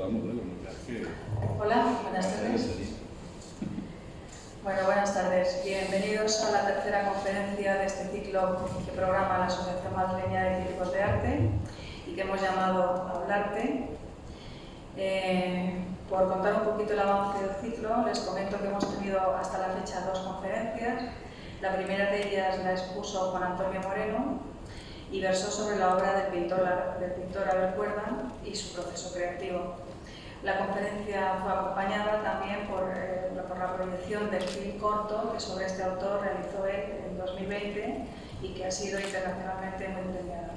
Hola, buenas tardes. Bueno, buenas tardes. Bienvenidos a la tercera conferencia de este ciclo que programa la Asociación Madrileña de Críticos de Arte y que hemos llamado Hablarte. Por contar un poquito el avance del ciclo, les comento que hemos tenido hasta la fecha 2 conferencias. La primera de ellas la expuso Juan Antonio Moreno y versó sobre la obra del pintor Abel Cuerda y su proceso creativo. La conferencia fue acompañada también por la proyección del film corto que sobre este autor realizó él en 2020 y que ha sido internacionalmente muy premiada.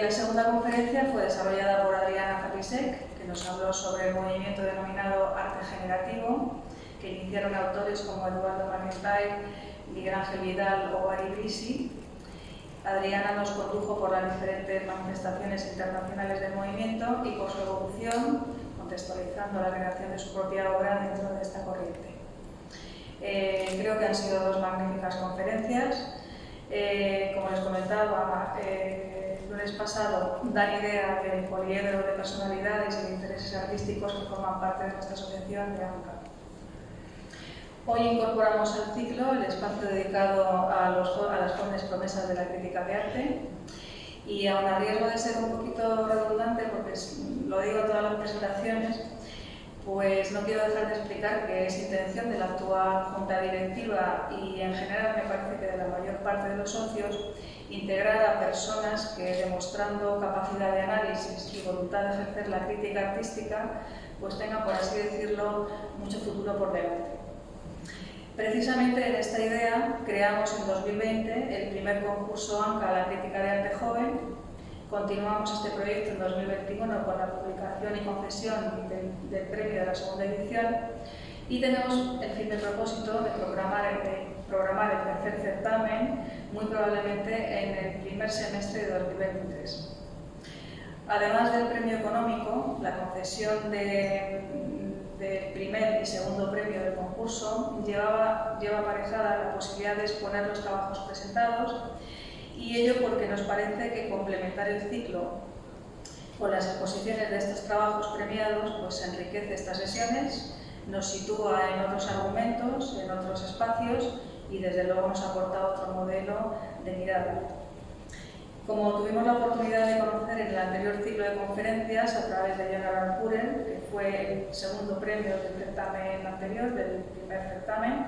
La segunda conferencia fue desarrollada por Adriana Zapisek, que nos habló sobre el movimiento denominado arte generativo, que iniciaron autores como Eduardo Margentay, Miguel Ángel Vidal o Ari Brisi. Adriana nos condujo por las diferentes manifestaciones internacionales del movimiento y por su evolución, contextualizando la creación de su propia obra dentro de esta corriente. Creo que han sido 2 magníficas conferencias. Como les comentaba, el lunes pasado dan idea del poliedro de personalidades y de intereses artísticos que forman parte de nuestra asociación de ANCA. Hoy incorporamos al ciclo el espacio dedicado a las jóvenes promesas de la crítica de arte y aun a riesgo de ser un poquito redundante, porque lo digo en todas las presentaciones, pues no quiero dejar de explicar que es intención de la actual junta directiva y en general me parece que de la mayor parte de los socios integrar a personas que demostrando capacidad de análisis y voluntad de ejercer la crítica artística pues tengan, por así decirlo, mucho futuro por delante. Precisamente en esta idea creamos en 2020 el primer concurso ANCA a la crítica de arte joven. Continuamos este proyecto en 2021 con la publicación y concesión del premio de la segunda edición y tenemos el firme propósito de programar el tercer certamen muy probablemente en el primer semestre de 2023. Además del premio económico, la concesión del primer y segundo premio del concurso lleva aparejada la posibilidad de exponer los trabajos presentados y ello porque nos parece que complementar el ciclo con las exposiciones de estos trabajos premiados pues enriquece estas sesiones, nos sitúa en otros argumentos, en otros espacios y desde luego nos aporta otro modelo de mirada. Como tuvimos la oportunidad de conocer en el anterior ciclo de conferencias a través de Joan Aranguren, que fue el segundo premio del certamen anterior, del primer certamen,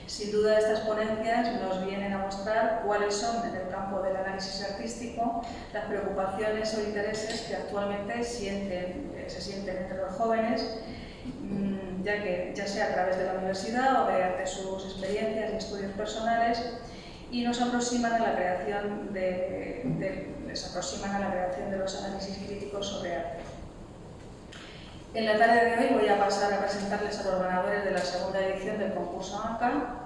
sin duda estas ponencias nos vienen a mostrar cuáles son en el campo del análisis artístico las preocupaciones o intereses que actualmente se sienten entre los jóvenes, ya sea a través de la universidad o mediante sus experiencias y estudios personales, y nos aproximan a la creación de los análisis críticos sobre arte. En la tarde de hoy voy a pasar a presentarles a los ganadores de la segunda edición del concurso ANCA.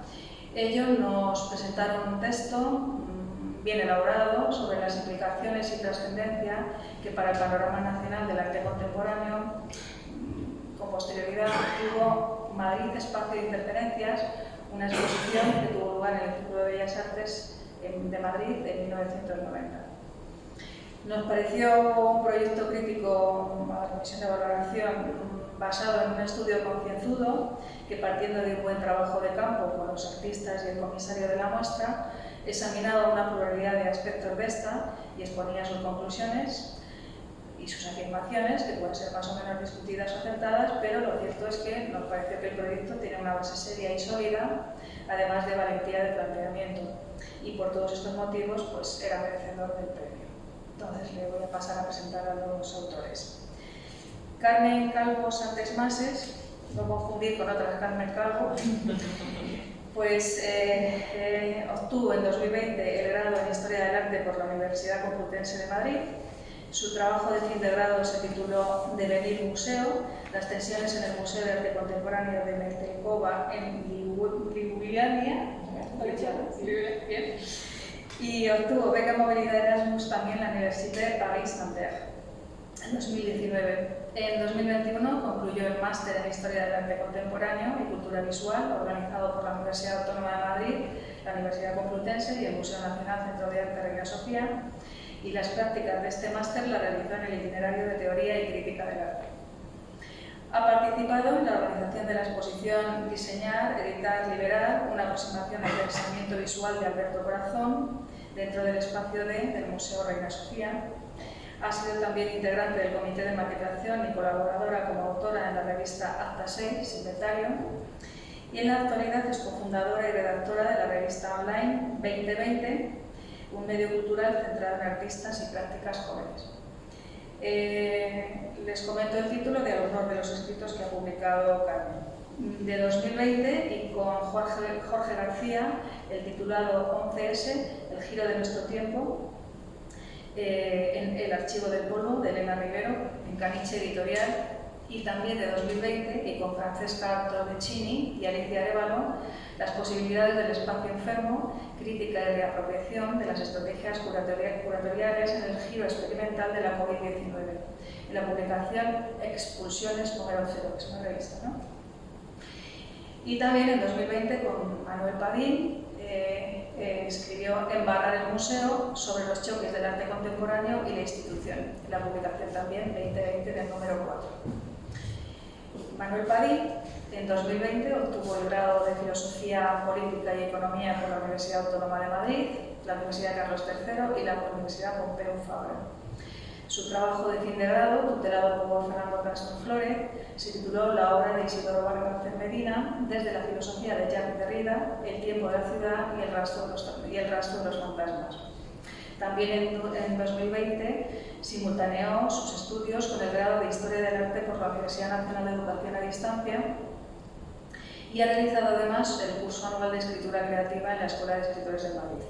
Ellos nos presentaron un texto bien elaborado sobre las implicaciones y trascendencia que para el panorama nacional del arte contemporáneo con posterioridad tuvo Madrid Espacio de Interferencias, una exposición que tuvo lugar en el Círculo de Bellas Artes de Madrid en 1990. Nos pareció un proyecto crítico a la Comisión de Valoración basado en un estudio concienzudo que, partiendo de un buen trabajo de campo con los artistas y el comisario de la muestra, examinaba una pluralidad de aspectos de esta y exponía sus conclusiones y sus afirmaciones, que pueden ser más o menos discutidas o acertadas, pero lo cierto es que nos parece que el proyecto tiene una base seria y sólida, además de valentía de planteamiento, y por todos estos motivos pues, era merecedor del premio. Entonces le voy a pasar a presentar a los autores. Carmen Calvo Santes Mases, no confundir con otras Carmen Calvo, pues obtuvo en 2020 el grado en Historia del Arte por la Universidad Complutense de Madrid. Su trabajo de fin de grado se tituló Devenir Museo, las tensiones en el Museo de Arte Contemporáneo de Metelkova en Liubliana, y obtuvo beca movilidad Erasmus también en la Université de Paris-Nanterre en 2019. En 2021 concluyó el máster en Historia del Arte Contemporáneo y Cultura Visual, organizado por la Universidad Autónoma de Madrid, la Universidad Complutense y el Museo Nacional Centro de Arte Reina Sofía. y las prácticas de este máster las realizó en el itinerario de teoría y crítica del arte. Ha participado en la organización de la exposición Diseñar, Editar, Liberar, una aproximación al pensamiento visual de Alberto Corazón dentro del espacio del Museo Reina Sofía. Ha sido también integrante del comité de maquetación y colaboradora como autora en la revista Acta 6, Inventario, y en la actualidad es cofundadora y redactora de la revista online 2020, un medio cultural centrado en artistas y prácticas jóvenes. Les comento el título de algunos de los escritos que ha publicado Carmen. De 2020 y con Jorge García, el titulado 11S, El giro de nuestro tiempo, en El archivo del polvo, de Elena Rivero, en Caniche Editorial, y también de 2020 y con Francesca Torrecini y Alicia Arévalo, Las posibilidades del espacio enfermo, crítica y reapropiación de las estrategias curatoriales en el giro experimental de la COVID-19, en la publicación Expulsiones número 0, que es una revista, ¿no? Y también en 2020 con Manuel Padín, escribió Embarrar el museo sobre los choques del arte contemporáneo y la institución, en la publicación también 2020 del número 4. Manuel Padín en 2020 obtuvo el grado de Filosofía Política y Economía por la Universidad Autónoma de Madrid, la Universidad Carlos III y la Universidad Pompeu Fabra. Su trabajo de fin de grado, tutelado por Fernando Castro Flore, se tituló La obra de Isidoro Vargas Medina, desde la filosofía de Jacques Derrida, el tiempo de la ciudad y el rastro de los fantasmas. También en 2020 simultaneó sus estudios con el grado de Historia del Arte por la Universidad Nacional de Educación a Distancia y ha realizado además el curso anual de Escritura Creativa en la Escuela de Escritores de Madrid.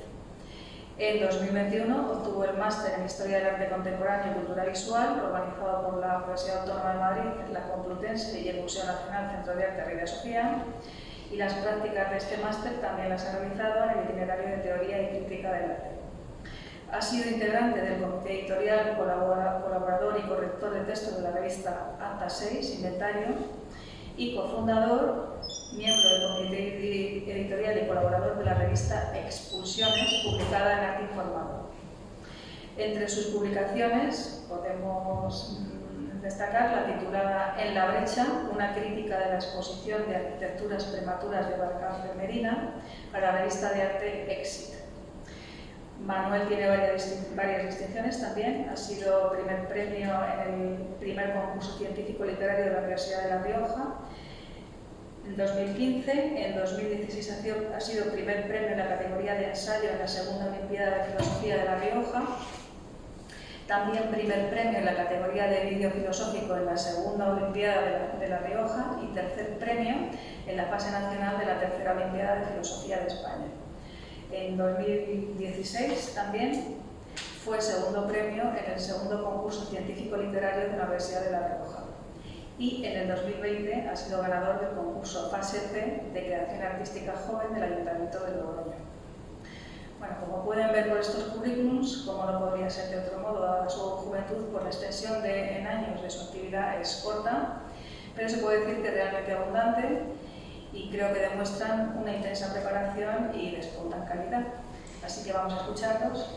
En 2021 obtuvo el máster en Historia del Arte Contemporáneo y Cultura Visual, organizado por la Universidad Autónoma de Madrid, la Complutense y el Museo Nacional Centro de Arte Reina Sofía, y las prácticas de este máster también las ha realizado en el itinerario de Teoría y Crítica del Arte. Ha sido integrante del comité editorial, colaborador y corrector de texto de la revista Acta 6, Inventario, y cofundador, miembro del comité editorial y colaborador de la revista Expulsiones, publicada en Arte Informado. Entre sus publicaciones podemos destacar la titulada En la brecha, una crítica de la exposición de arquitecturas prematuras de Valcárcel Medina, para la revista de arte Exit. Manuel tiene varias distinciones también. Ha sido primer premio en el primer concurso científico literario de la Universidad de La Rioja en 2015. En 2016 ha sido primer premio en la categoría de ensayo en la segunda Olimpiada de Filosofía de La Rioja. También primer premio en la categoría de vídeo filosófico en la segunda Olimpiada de La Rioja y tercer premio en la fase nacional de la tercera Olimpiada de Filosofía de España. En 2016 también fue segundo premio en el segundo concurso científico literario de la Universidad de La Rioja. Y en el 2020 ha sido ganador del concurso Fase C de Creación Artística Joven del Ayuntamiento de Logroño. Bueno, como pueden ver por estos currículums, como no podría ser de otro modo, dada su juventud, por la extensión en años de su actividad es corta, pero se puede decir que realmente abundante, y creo que demuestran una intensa preparación y despuntan calidad. Así que vamos a escucharlos.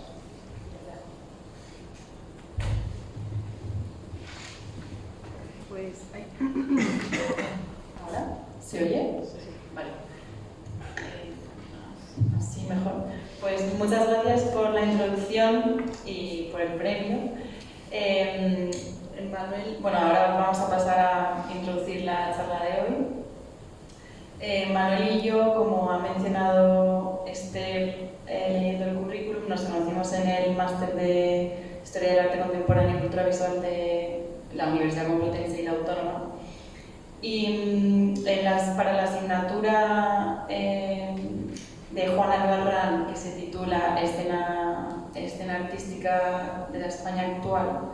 Pues ahí. ¿Ahora? ¿Se oye? Sí. Vale. Así mejor. Pues muchas gracias por la introducción y por el premio. Manuel, bueno, ahora vamos a pasar a introducir la charla de hoy. Manuel y yo, como ha mencionado Esther leyendo el currículum, nos conocimos en el máster de Historia del Arte Contemporáneo y Cultura Visual de la Universidad Complutense y la Autónoma. Y para la asignatura de Juana Galrán, que se titula Escena artística de la España actual,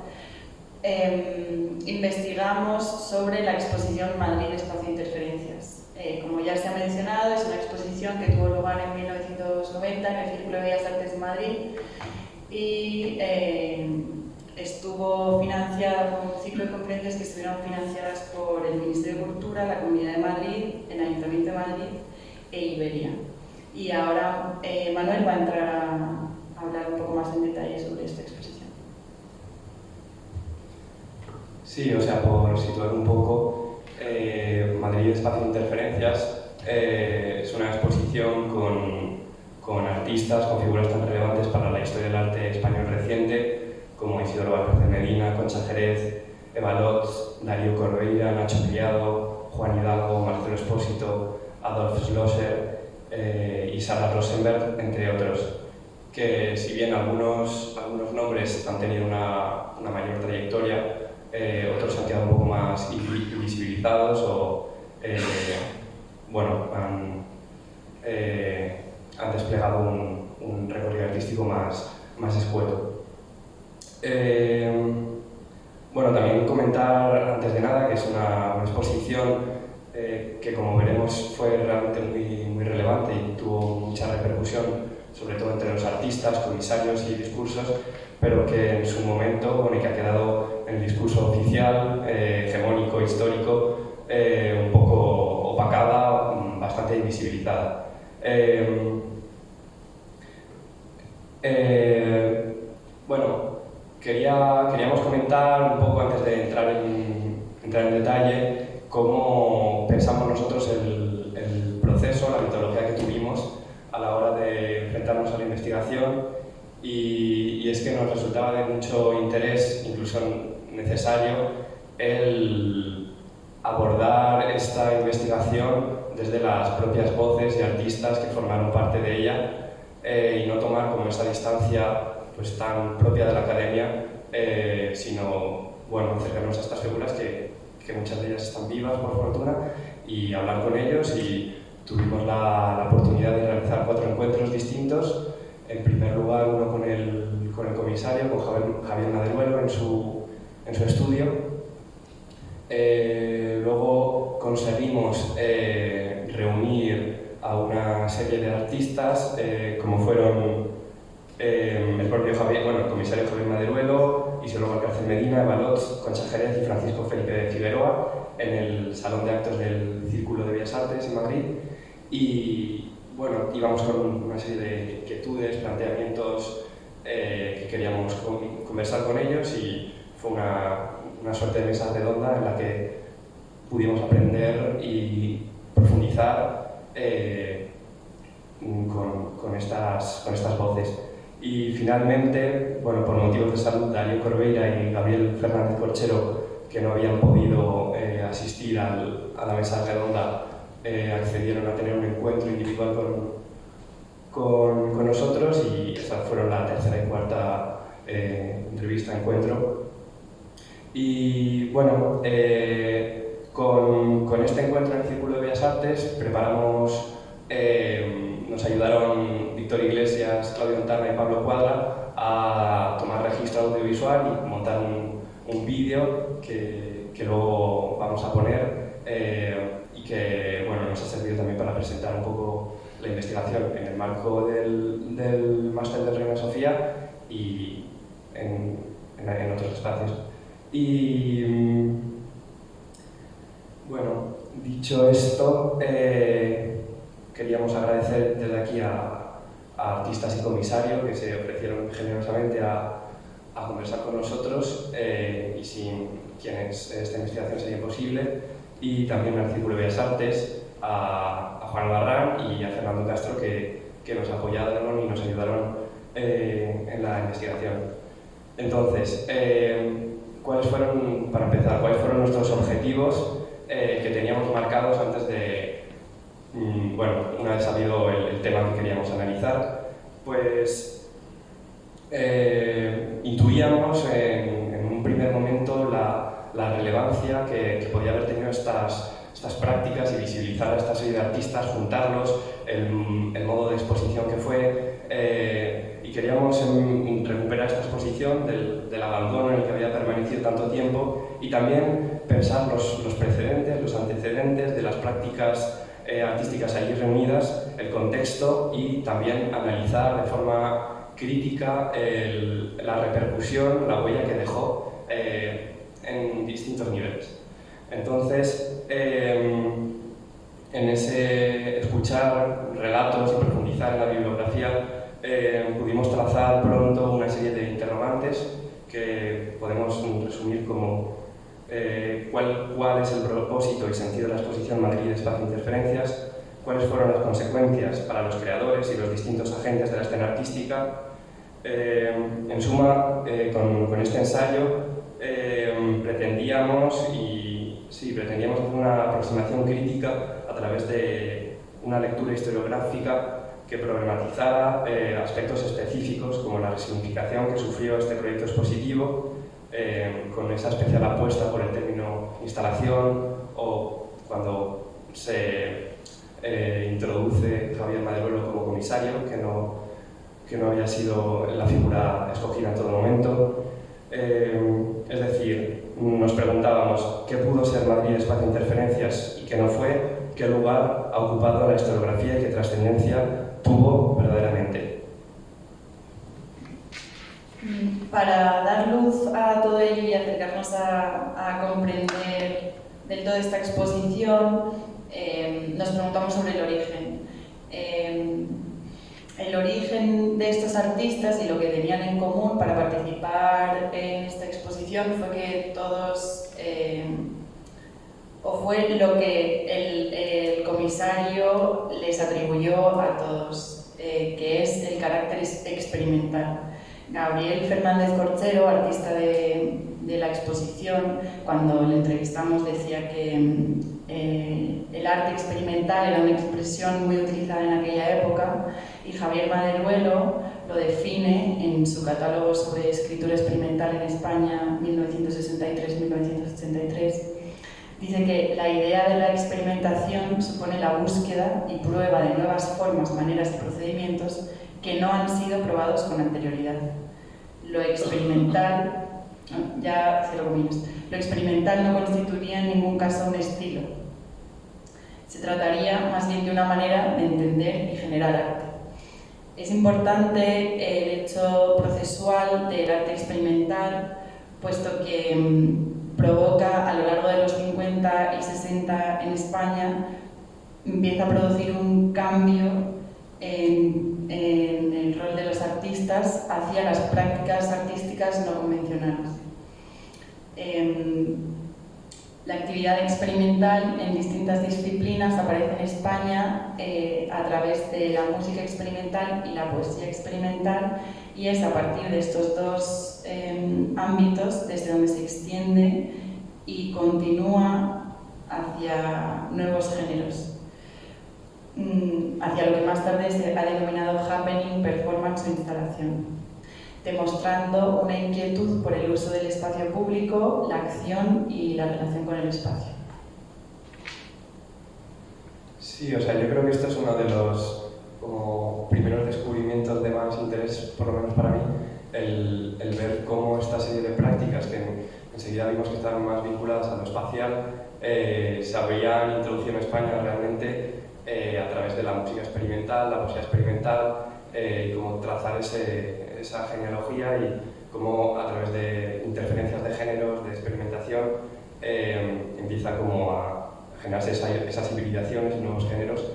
investigamos sobre la exposición Madrid Espacio Interferencias. Como ya se ha mencionado, es una exposición que tuvo lugar en 1990 en el Círculo de Bellas Artes de Madrid y estuvo financiada por un ciclo de conferencias que estuvieron financiadas por el Ministerio de Cultura, la Comunidad de Madrid, el Ayuntamiento de Madrid e Iberia. Y ahora Manuel va a entrar a hablar un poco más en detalle sobre esta exposición. Sí, o sea, por situar un poco, Madrid Espacio de Interferencias es una exposición con artistas, con figuras tan relevantes para la historia del arte español reciente como Isidoro Valverde Medina, Concha Jerez, Eva Lotz, Darío Correia, Nacho Criado, Juan Hidalgo, Marcelo Espósito, Adolf Schlosser y Sara Rosenberg, entre otros, que si bien algunos nombres han tenido una mayor trayectoria, otros han quedado un poco más invisibilizados o bueno, han desplegado un recorrido artístico más escueto. Bueno, también comentar antes de nada que es una exposición que, como veremos, fue realmente muy relevante y tuvo mucha repercusión, sobre todo entre los artistas, comisarios y discursos, pero que en su momento, bueno, y que ha quedado en el discurso oficial, hegemónico, histórico, un poco opacada, bastante invisibilizada. Bueno, queríamos comentar un poco antes de entrar en detalle cómo pensamos nosotros el proceso, la metodología que tuvimos a la hora de enfrentarnos a la investigación, y es que nos resultaba de mucho interés, incluso necesario, el abordar esta investigación desde las propias voces y artistas que formaron parte de ella, y no tomar como esa distancia pues tan propia de la academia, sino bueno, acercarnos a estas figuras que muchas de ellas están vivas por fortuna, y hablar con ellos. Y tuvimos la oportunidad de realizar 4 encuentros distintos. En primer lugar, uno con el comisario, con Javier Maderuelo en su estudio. Luego conseguimos reunir a una serie de artistas, como fueron el propio el comisario Javier Maderuelo, Isidoro Valverde Medina, Eva Lotz, Concha Jerez y Francisco Felipe de Figueroa, en el Salón de Actos del Círculo de Bellas Artes en Madrid. Y bueno, íbamos con una serie de inquietudes, planteamientos que queríamos conversar con ellos, y fue una suerte de mesa redonda en la que pudimos aprender y profundizar con estas voces. Y finalmente, bueno, por motivos de salud, Darío Correia y Gabriel Fernández Corchero, que no habían podido asistir a la mesa redonda, accedieron a tener un encuentro individual con nosotros, y estas fueron la tercera y cuarta encuentro. Y bueno, con este encuentro en el Círculo de Bellas Artes preparamos, nos ayudaron Víctor Iglesias, Claudio Ontarna y Pablo Cuadra a tomar registro audiovisual y montar un vídeo que luego vamos a poner, y que bueno, nos ha servido también para presentar un poco la investigación en el marco del máster de Reina Sofía y en otros espacios. Y bueno, dicho esto, queríamos agradecer desde aquí a artistas y comisarios que se ofrecieron generosamente a conversar con nosotros, y sin quienes esta investigación sería imposible, y también al Círculo de Bellas Artes, a Juan Barrán y a Fernando Castro, que nos apoyaron y nos ayudaron en la investigación. Entonces, para empezar, ¿cuáles fueron nuestros objetivos que teníamos marcados antes de, bueno, una vez sabido el tema que queríamos analizar? Pues intuíamos en un primer momento la relevancia que podía haber tenido estas prácticas, y visibilizar a esta serie de artistas, juntarlos, el modo de exposición que fue, y queríamos recuperar esta exposición del abandono en el que había permanecido tanto tiempo, y también pensar los precedentes, los antecedentes de las prácticas artísticas allí reunidas, el contexto, y también analizar de forma crítica la repercusión, la huella que dejó en distintos niveles. Entonces, en ese escuchar relatos y profundizar en la bibliografía, pudimos trazar pronto una serie de interrogantes que podemos resumir como cuál es el propósito y sentido de la exposición Madrid Espacio Interferencias, cuáles fueron las consecuencias para los creadores y los distintos agentes de la escena artística. En suma, con este ensayo pretendíamos hacer una aproximación crítica a través de una lectura historiográfica que problematizara aspectos específicos como la resignificación que sufrió este proyecto expositivo, con esa especial apuesta por el término instalación, o cuando se introduce Javier Maderuelo como comisario, que no había sido la figura escogida en todo momento. Es decir, nos preguntábamos qué pudo ser Madrid Espacio Interferencias y qué no fue, qué lugar ha ocupado la historiografía y qué trascendencia tuvo verdaderamente. Para dar luz a todo ello y acercarnos a comprender del todo esta exposición, nos preguntamos sobre el origen. El origen de estos artistas y lo que tenían en común para participar en esta exposición fue que todos, o fue lo que el comisario les atribuyó a todos, que es el carácter experimental. Gabriel Fernández Corchero, artista de la exposición, cuando le entrevistamos decía que el arte experimental era una expresión muy utilizada en aquella época, y Javier Maderuelo lo define en su catálogo sobre escritura experimental en España 1963-1983. Dice que la idea de la experimentación supone la búsqueda y prueba de nuevas formas, maneras y procedimientos que no han sido probados con anterioridad. Lo experimental, lo experimental no constituiría en ningún caso un estilo. Se trataría más bien de una manera de entender y generar arte. Es importante el hecho procesual del arte experimental, puesto que provoca a lo largo de los 50 y 60 en España, empieza a producir un cambio en el rol de los artistas hacia las prácticas artísticas no convencionales. La actividad experimental en distintas disciplinas aparece en España a través de la música experimental y la poesía experimental, y es a partir de estos dos ámbitos desde donde se extiende y continúa hacia nuevos géneros, hacia lo que más tarde se ha denominado happening, performance o instalación, demostrando una inquietud por el uso del espacio público, la acción y la relación con el espacio. Sí, o sea, yo creo que esto es uno de los como primeros descubrimientos de más interés, por lo menos para mí, el ver cómo esta serie de prácticas que enseguida vimos que estaban más vinculadas a lo espacial se habían introducido en España realmente a través de la música experimental, la poesía experimental, cómo trazar esa genealogía y cómo a través de interferencias de géneros, de experimentación, empieza como a generarse esas hibridaciones y nuevos géneros.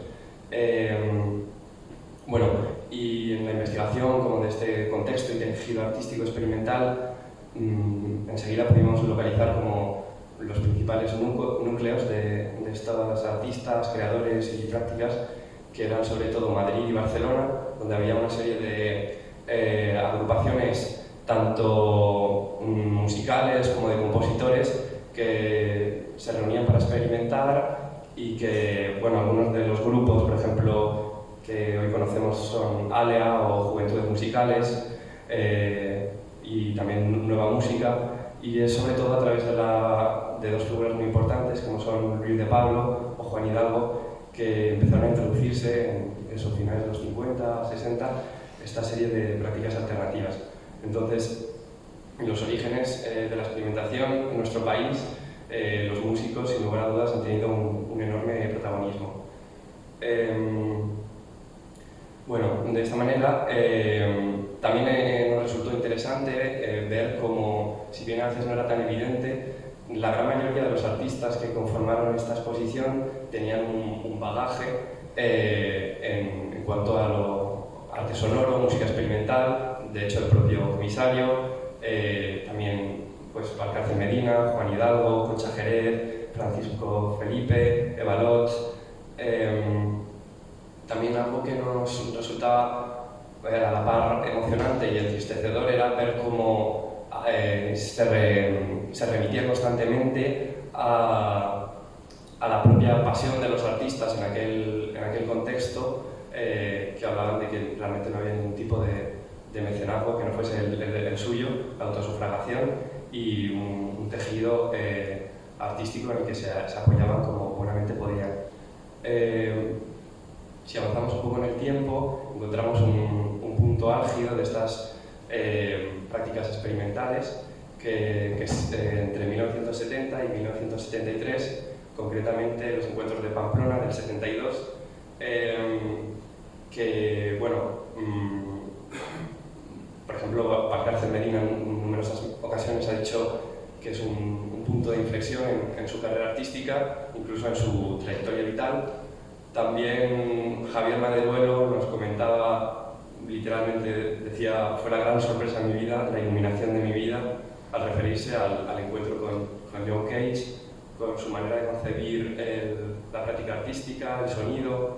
Bueno, y en la investigación como de este contexto y tejido artístico experimental, enseguida pudimos localizar como los principales núcleos de estos artistas, creadores y prácticas, que eran sobre todo Madrid y Barcelona, donde había una serie de agrupaciones tanto musicales como de compositores que se reunían para experimentar, y que, bueno, algunos de los grupos, por ejemplo, que hoy conocemos son ALEA o Juventudes Musicales, y también Nueva Música, y es sobre todo a través de dos figuras muy importantes como son Luis de Pablo o Juan Hidalgo, que empezaron a introducirse en esos finales de los 50, 60, esta serie de prácticas alternativas. Entonces, en los orígenes de la experimentación en nuestro país, los músicos, sin lugar a dudas, han tenido un enorme protagonismo. Bueno, de esta manera también nos resultó interesante ver cómo, si bien a veces no era tan evidente, la gran mayoría de los artistas que conformaron esta exposición tenían un bagaje en cuanto a lo arte sonoro, música experimental. De hecho, el propio comisario también pues Valcárcel Medina, Juan Hidalgo, Concha Jerez, Francisco Felipe, Eva Lotz. También algo que nos resultaba a la par emocionante y entristecedor era ver cómo se remitía constantemente a la propia pasión de los artistas en aquel contexto, que hablaban de que realmente no había ningún tipo de mecenazgo que no fuese el suyo, la autosufragación y un tejido artístico en el que se apoyaban como buenamente podían. Si avanzamos un poco en el tiempo, encontramos un punto álgido de estas prácticas experimentales que es entre 1970 y 1973, concretamente los encuentros de Pamplona del 72, que, bueno, por ejemplo, Valcárcel Medina en numerosas ocasiones ha dicho que es un punto de inflexión en su carrera artística, incluso en su trayectoria vital. También Javier Maderuelo nos comentaba, literalmente decía, fue la gran sorpresa de mi vida, la iluminación de mi vida, al referirse al encuentro con John Cage, con su manera de concebir la práctica artística, el sonido.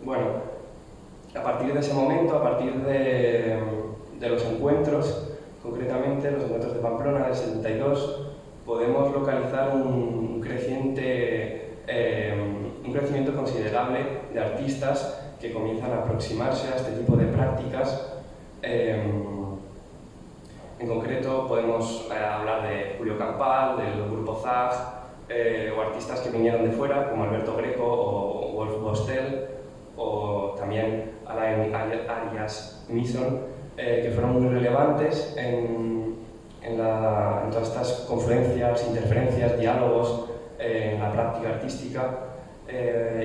Bueno, a partir de ese momento, a partir de los encuentros, concretamente los encuentros de Pamplona del 72, podemos localizar un crecimiento considerable de artistas que comienzan a aproximarse a este tipo de prácticas. En concreto podemos hablar de Julio Campal, del grupo Zag, o artistas que vinieron de fuera, como Alberto Greco o Wolf Bostel, o también Alain Arias Mison, que fueron muy relevantes en todas estas confluencias, interferencias, diálogos en la práctica artística.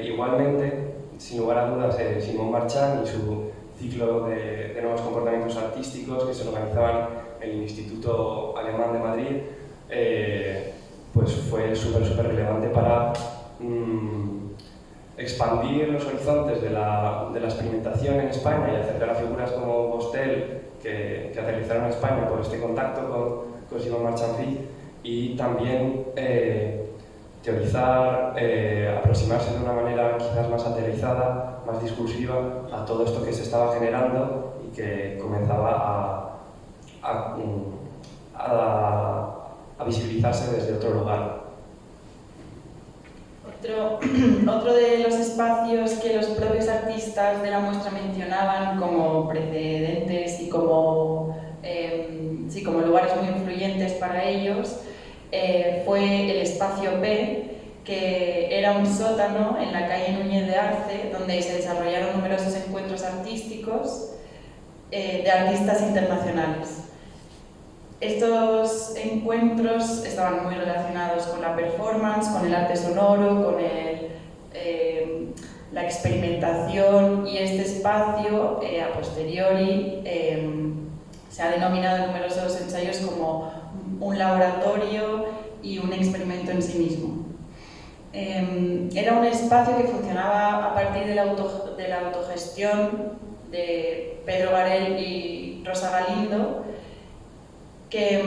Igualmente, sin lugar a dudas, Simón Marchand y su ciclo de nuevos comportamientos artísticos que se organizaban en el Instituto Alemán de Madrid, pues fue súper relevante para expandir los horizontes de la experimentación en España y acercar a figuras como Bostel, que aterrizaron a España por este contacto con Simón Marchand, y también teorizar, aproximarse de una manera quizás más aterrizada, más discursiva a todo esto que se estaba generando y que comenzaba a visibilizarse desde otro lugar. Otro de los espacios que los propios artistas de la muestra mencionaban como precedentes y como lugares muy influyentes para ellos fue el Espacio P, que era un sótano en la calle Núñez de Arce, donde se desarrollaron numerosos encuentros artísticos de artistas internacionales. Estos encuentros estaban muy relacionados con la performance, con el arte sonoro, con la experimentación, y este espacio, a posteriori, se ha denominado en numerosos ensayos como un laboratorio y un experimento en sí mismo. Era un espacio que funcionaba a partir de la autogestión de Pedro Garel y Rosa Galindo, que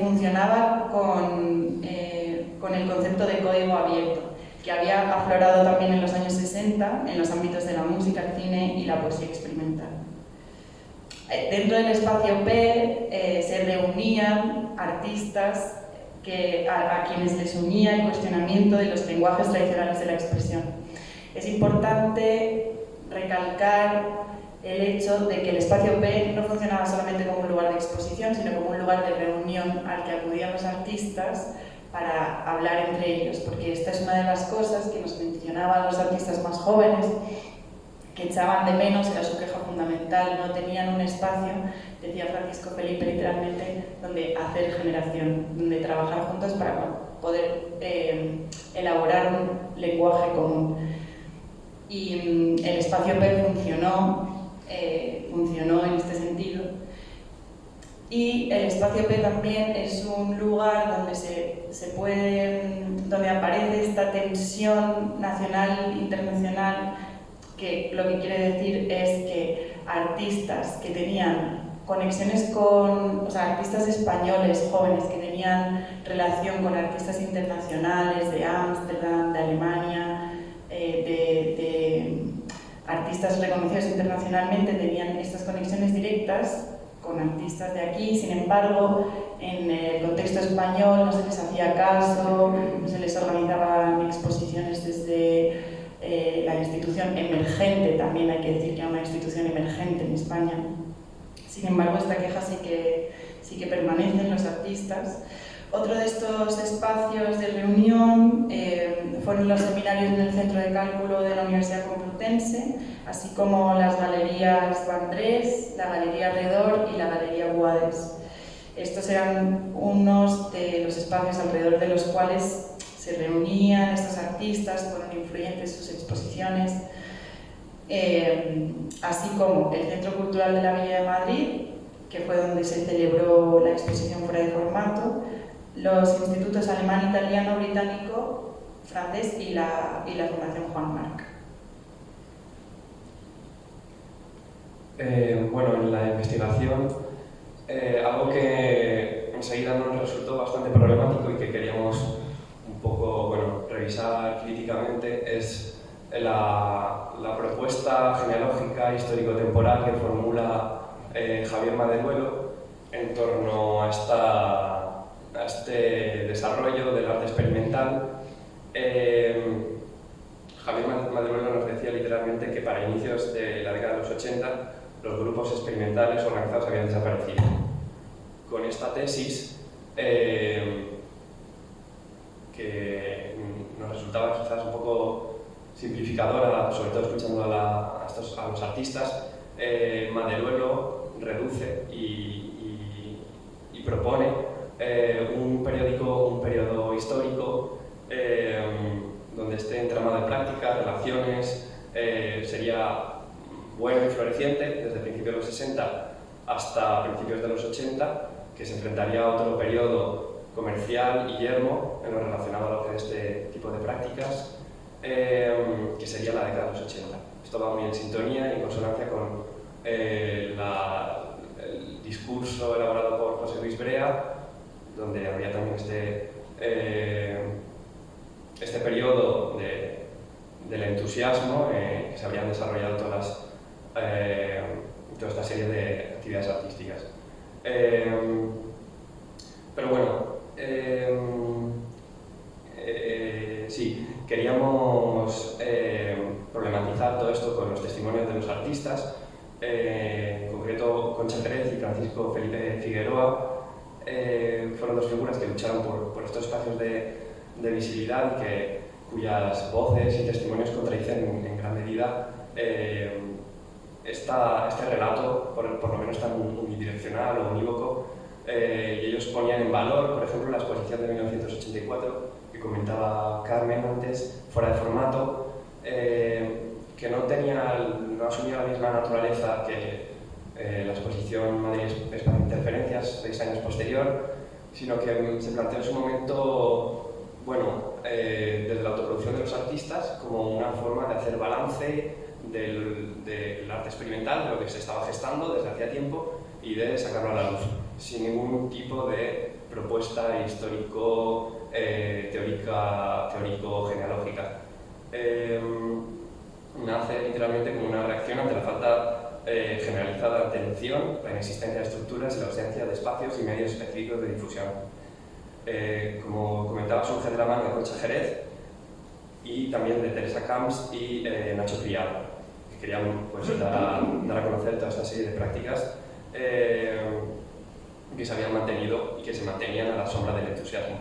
funcionaba con el concepto de código abierto, que había aflorado también en los años 60 en los ámbitos de la música, el cine y la poesía experimental. Dentro del Espacio P se reunían artistas a quienes les unía el cuestionamiento de los lenguajes tradicionales de la expresión. Es importante recalcar el hecho de que el Espacio P no funcionaba solamente como un lugar de exposición, sino como un lugar de reunión al que acudían los artistas para hablar entre ellos, porque esta es una de las cosas que nos mencionaban los artistas más jóvenes, que echaban de menos, era su queja fundamental, no tenían un espacio, decía Francisco Felipe literalmente, donde hacer generación, donde trabajar juntos para poder elaborar un lenguaje común. Y el Espacio P funcionó en este sentido. Y el Espacio P también es un lugar donde donde aparece esta tensión nacional, internacional, que lo que quiere decir es que artistas que tenían conexiones con, o sea, artistas españoles jóvenes que tenían relación con artistas internacionales de Ámsterdam, de Alemania, de artistas reconocidos internacionalmente, tenían estas conexiones directas con artistas de aquí. Sin embargo, en el contexto español no se les hacía caso, no se les organizaban exposiciones desde la institución emergente. También hay que decir que era una institución emergente en España. Sin embargo, esta queja sí que permanece en los artistas. Otro de estos espacios de reunión fueron los seminarios en el Centro de Cálculo de la Universidad Complutense, así como las galerías Vandrés, la Galería Redor y la Galería Buades. Estos eran unos de los espacios alrededor de los cuales se reunían estos artistas, fueron influyentes sus exposiciones, así como el Centro Cultural de la Villa de Madrid, que fue donde se celebró la exposición fuera de formato, los institutos alemán, italiano, británico, francés y la Fundación Juan Marc. Bueno, en la investigación, algo que enseguida nos resultó bastante problemático y que queríamos un poco revisar críticamente es la propuesta genealógica histórico-temporal que formula Javier Maderuelo en torno a este desarrollo del arte experimental. Javier Maderuelo nos decía literalmente que para inicios de la década de los 80 los grupos experimentales organizados habían desaparecido. Con esta tesis, que nos resultaba quizás un poco simplificadora, sobre todo escuchando a los artistas, Maderuelo reduce y propone un periodo histórico donde este entramado de prácticas, relaciones, sería bueno y floreciente desde principios de los 60 hasta principios de los 80, que se enfrentaría a otro periodo comercial y yermo en lo relacionado a lo que es este tipo de prácticas, que sería la década de los 80. Esto va muy en sintonía y en consonancia con el discurso elaborado por José Luis Brea, donde habría también este periodo del entusiasmo que se habrían desarrollado toda esta serie de actividades artísticas. Pero bueno, sí, queríamos problematizar todo esto con los testimonios de los artistas, en concreto Concha Jerez y Francisco Felipe Figueroa. Fueron dos figuras que lucharon por estos espacios de visibilidad y cuyas voces y testimonios contradicen en gran medida este relato, por lo menos tan unidireccional o unívoco, y ellos ponían en valor, por ejemplo, la exposición de 1984 que comentaba Carmen antes, fuera de formato, que no asumía la misma naturaleza que la exposición Madrid Espacio de Interferencias, 6 años posterior, sino que se planteó en su momento, desde la autoproducción de los artistas como una forma de hacer balance del arte experimental, de lo que se estaba gestando desde hacía tiempo y de sacarlo a la luz, sin ningún tipo de propuesta teórico-genealógica. Nace literalmente como una reacción ante la falta generalizada de atención, la inexistencia de estructuras y la ausencia de espacios y medios específicos de difusión. Como comentaba, surge de la mano de Concha Jerez y también de Teresa Camps y Nacho Criado, que querían dar a conocer toda esta serie de prácticas que se habían mantenido y que se mantenían a la sombra del entusiasmo,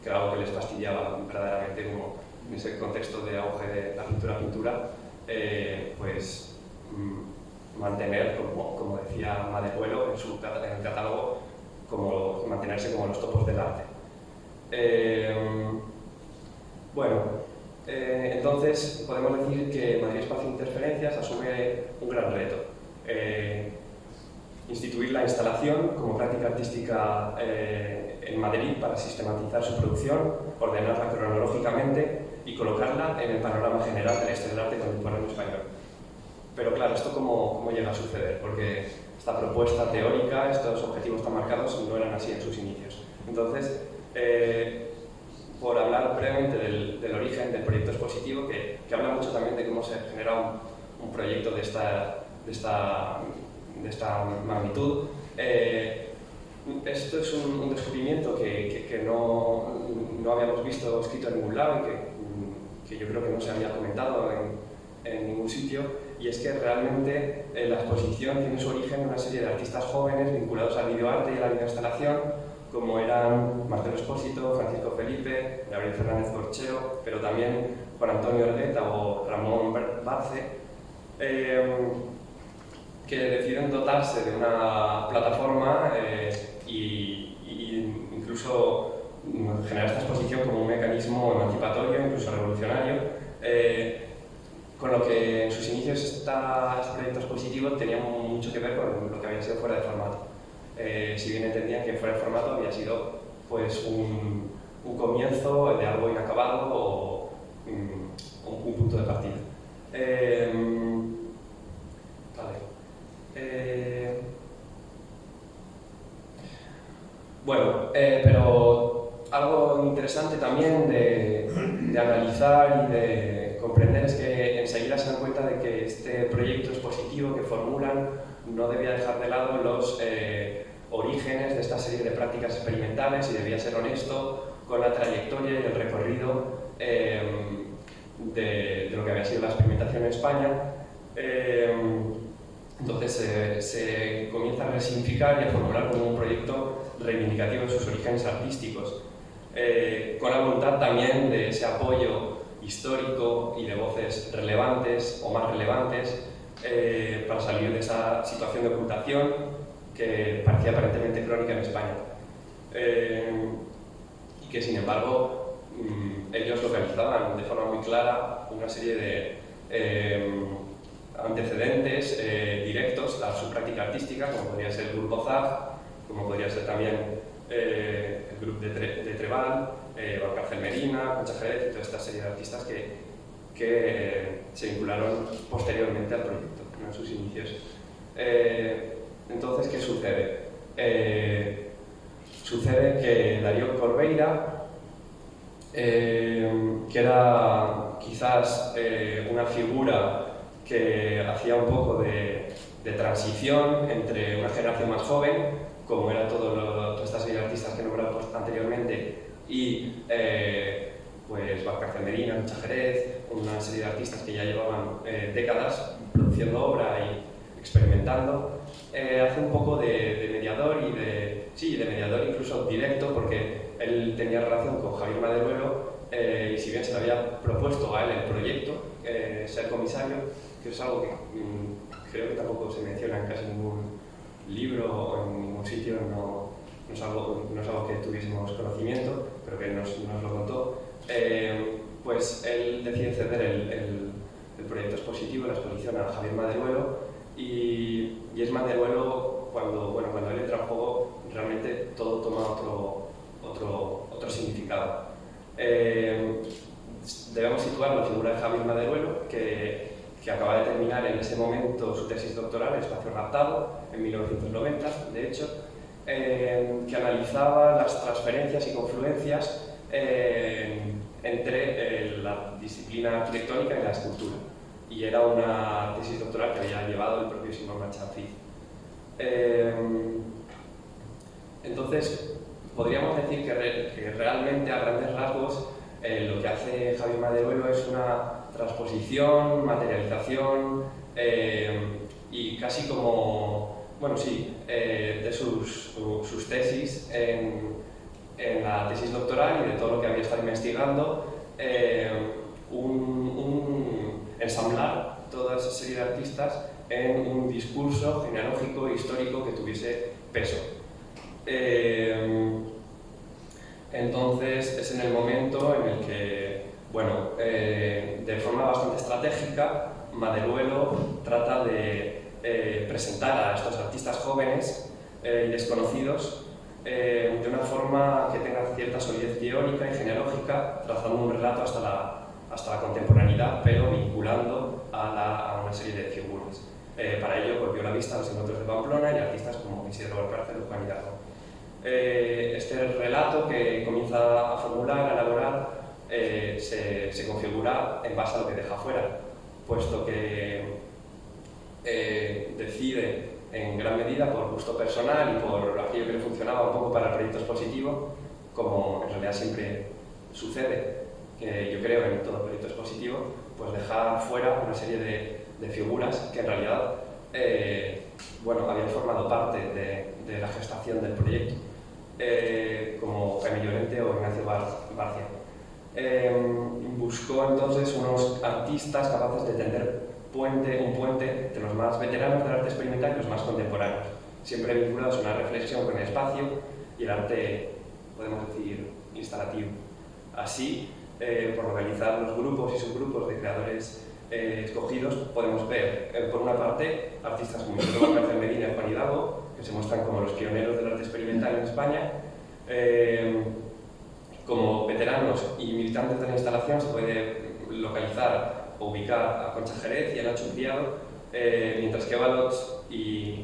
que era algo que les fastidiaba verdaderamente, como en ese contexto de auge de la pintura, mantener, como decía Maderuelo en el catálogo, mantenerse como los topos del arte. Entonces podemos decir que Madrid Espacio de Interferencias asume un gran reto. Instituir la instalación como práctica artística en Madrid para sistematizar su producción, ordenarla cronológicamente y colocarla en el panorama general de la historia del arte contemporáneo español. Pero claro, ¿esto cómo llega a suceder? Porque esta propuesta teórica, estos objetivos tan marcados, no eran así en sus inicios. Entonces, por hablar brevemente del origen del proyecto expositivo, que habla mucho también de cómo se genera un proyecto de esta magnitud. Esto es un descubrimiento que no habíamos visto escrito en ningún lado y que yo creo que no se había comentado en ningún sitio, y es que realmente la exposición tiene su origen en una serie de artistas jóvenes vinculados al videoarte y a la videoinstalación, como eran Marcelo Espósito, Francisco Felipe, Gabriel Fernández Corchero, pero también Juan Antonio Orgueta o Ramón Barce, que deciden dotarse de una plataforma y incluso generar esta exposición como un mecanismo emancipatorio, incluso revolucionario, con lo que en sus inicios este proyecto expositivo tenía mucho que ver con lo que había sido fuera de formato. Si bien entendían que fuera de formato había sido pues, un comienzo de algo inacabado o un punto de partida. Pero algo interesante también de analizar y de comprender es que enseguida se dan cuenta de que este proyecto expositivo que formulan no debía dejar de lado los orígenes de esta serie de prácticas experimentales y debía ser honesto con la trayectoria y el recorrido de lo que había sido la experimentación en España. Entonces se comienza a resignificar y a formular como un proyecto reivindicativo de sus orígenes artísticos, con la voluntad también de ese apoyo histórico y de voces relevantes o más relevantes para salir de esa situación de ocultación que parecía aparentemente crónica en España. Y que sin embargo ellos localizaban de forma muy clara una serie de antecedentes directos a su práctica artística, como podría ser el grupo ZAG, como podría ser también el grupo de Trebal, Valcárcel Medina, Concha Jerez y toda esta serie de artistas que se vincularon posteriormente al proyecto, no en sus inicios. Entonces, ¿qué sucede? Sucede que Darío Corbeira, que era quizás una figura que hacía un poco de transición entre una generación más joven, como era toda esta serie de artistas que he nombrado anteriormente, y pues Valcárcel Medina, Concha Jerez, una serie de artistas que ya llevaban décadas produciendo obra y experimentando, hace un poco de mediador y de mediador incluso directo, porque él tenía relación con Javier Maderuelo y si bien se le había propuesto a él el proyecto, ser comisario, que es algo que creo que tampoco se menciona en casi ningún libro o en ningún sitio, no es algo que tuviésemos conocimiento, pero que nos lo contó, pues él decide ceder el proyecto expositivo, la exposición a Javier Maderuelo, y es Maderuelo cuando él entra en juego, realmente todo toma otro significado. Debemos situar la figura de Javier Maderuelo, que acaba de terminar en ese momento su tesis doctoral, Espacio Raptado, en 1990, de hecho, que analizaba las transferencias y confluencias entre la disciplina arquitectónica y la escultura. Y era una tesis doctoral que había llevado el propio Simón Machanzí. Entonces, podríamos decir que realmente, a grandes rasgos, lo que hace Javier Maderuelo es una transposición, materialización y casi como, de sus tesis en la tesis doctoral y de todo lo que había estado investigando, ensamblar toda esa serie de artistas en un discurso genealógico e histórico que tuviese peso. Entonces es en el momento en el que, de forma bastante estratégica, Maderuelo trata de presentar a estos artistas jóvenes y desconocidos de una forma que tenga cierta solidez teórica y genealógica, trazando un relato hasta la contemporaneidad, pero vinculando a una serie de figuras. Para ello volvió la vista a los encuentros de Pamplona y artistas como Isidro Valcárcel o Juan Hidalgo. Este relato que comienza a formular, a elaborar, se configura en base a lo que deja fuera, puesto que decide en gran medida por gusto personal y por aquello que le funcionaba un poco para el proyecto expositivo, como en realidad siempre sucede, que yo creo en todo proyecto expositivo, pues dejar fuera una serie de figuras que en realidad bueno, habían formado parte de la gestación del proyecto, como Jaime Llorente o Ignacio Barcia. Buscó entonces unos artistas capaces de tender un puente de los más veteranos del arte experimental y los más contemporáneos, siempre vinculados a una reflexión con el espacio y el arte, podemos decir, instalativo. Así, por localizar los grupos y subgrupos de creadores escogidos, podemos ver, por una parte, artistas como Isidro Valcárcel Medina y Juan Hidalgo, que se muestran como los pioneros del arte experimental en España. Como veteranos y militantes de la instalación se puede localizar o ubicar a Concha Jerez y a Nacho Criado, mientras que Balots y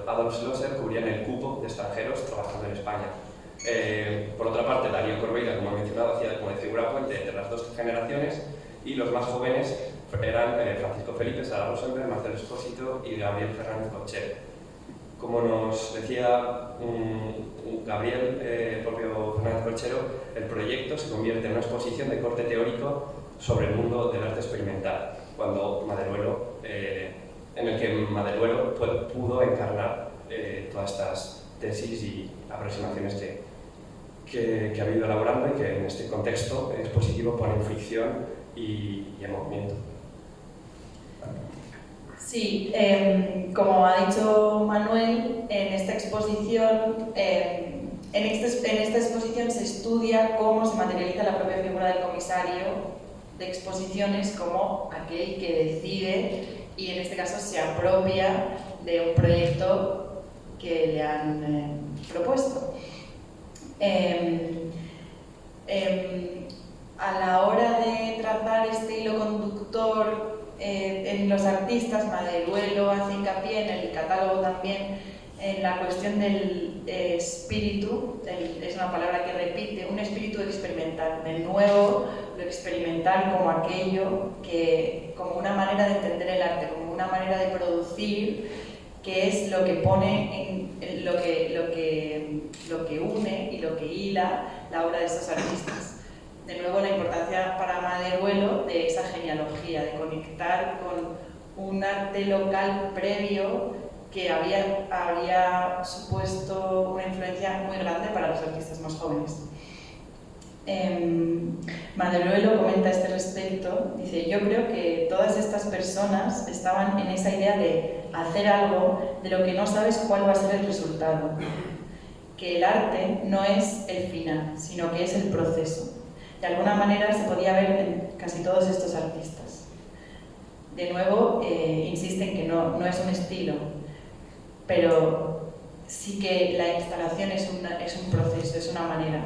Adolf Schlosser cubrían el cupo de extranjeros trabajando en España. Por otra parte, Darío Corbeira, como he mencionado, hacía como de figura puente entre las dos generaciones, y los más jóvenes eran Francisco Felipe, Sara Rosenberg, Marcelo Espósito y Gabriel Fernández Cochero. Como nos decía Gabriel, el propio Fernández Cochero, el proyecto se convierte en una exposición de corte teórico sobre el mundo del arte experimental, cuando Maderuelo, en el que Maderuelo pudo encarnar todas estas tesis y aproximaciones que ha ido elaborando y que en este contexto expositivo pone en fricción y en movimiento. Sí, como ha dicho Manuel, en esta exposición se estudia cómo se materializa la propia figura del comisario de exposiciones como aquel que decide y en este caso se apropia de un proyecto que le han propuesto. A la hora de trazar este hilo conductor en los artistas, Maderuelo hace hincapié en el catálogo también en la cuestión del espíritu, es una palabra que repite, un espíritu experimental, de nuevo lo experimental como aquello que, como una manera de entender el arte, como una manera de producir, que es lo que pone, lo que une y lo que hila la obra de estos artistas. De nuevo, la importancia para Maderuelo de esa genealogía, de conectar con un arte local previo que había supuesto una influencia muy grande para los artistas más jóvenes. Maderuelo comenta a este respecto, dice: yo creo que todas estas personas estaban en esa idea de hacer algo de lo que no sabes cuál va a ser el resultado, que el arte no es el final, sino que es el proceso. De alguna manera se podía ver en casi todos estos artistas. De nuevo, insisten que no es un estilo, pero sí que la instalación es un proceso, es una manera.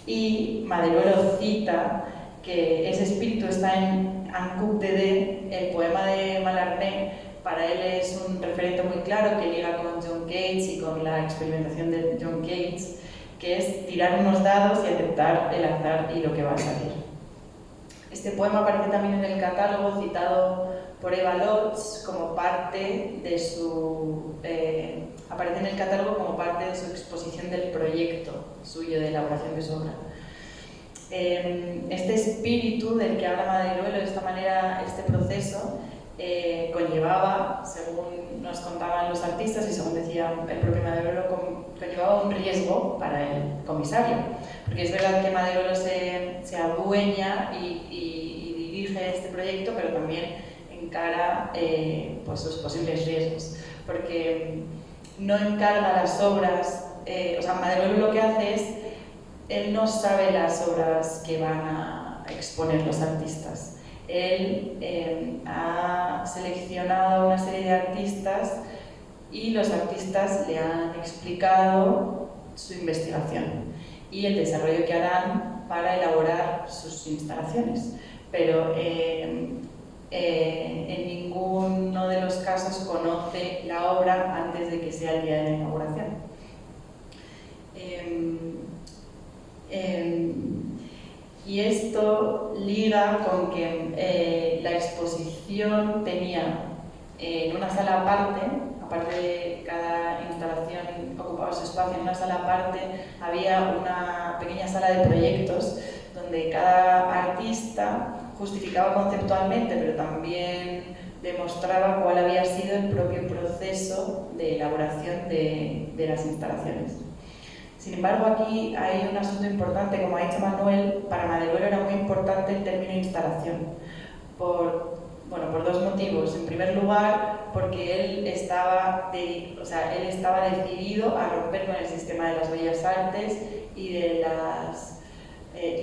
Y Maderuelo cita que ese espíritu está en Un coup de dés, el poema de Mallarmé. Para él es un referente muy claro que liga con John Cage y con la experimentación de John Cage, que es tirar unos dados y aceptar el azar y lo que va a salir. Este poema aparece también en el catálogo citado por Eva Lotz como parte de su... aparece en el catálogo como parte de su exposición del proyecto suyo de elaboración de su obra. Este espíritu del que habla Maderuelo, de esta manera, este proceso, conllevaba, según nos contaban los artistas y según decía el propio Maderuelo, conllevaba un riesgo para el comisario, porque es verdad que Maderuelo se adueña y dirige este proyecto, pero también encara pues sus posibles riesgos, porque no encarga las obras, o sea, Maderuelo lo que hace es, él no sabe las obras que van a exponer los artistas. Él ha seleccionado una serie de artistas y los artistas le han explicado su investigación y el desarrollo que harán para elaborar sus instalaciones. Pero en ninguno de los casos conoce la obra antes de que sea el día de la inauguración. Y esto liga con que la exposición tenía en una sala aparte de cada instalación ocupaba su espacio, en una sala aparte había una pequeña sala de proyectos donde cada artista justificaba conceptualmente, pero también demostraba cuál había sido el propio proceso de elaboración de las instalaciones. Sin embargo, aquí hay un asunto importante, como ha dicho Manuel, para Maderuelo era muy importante el término instalación, por dos motivos. En primer lugar, porque él estaba decidido a romper con el sistema de las bellas artes y de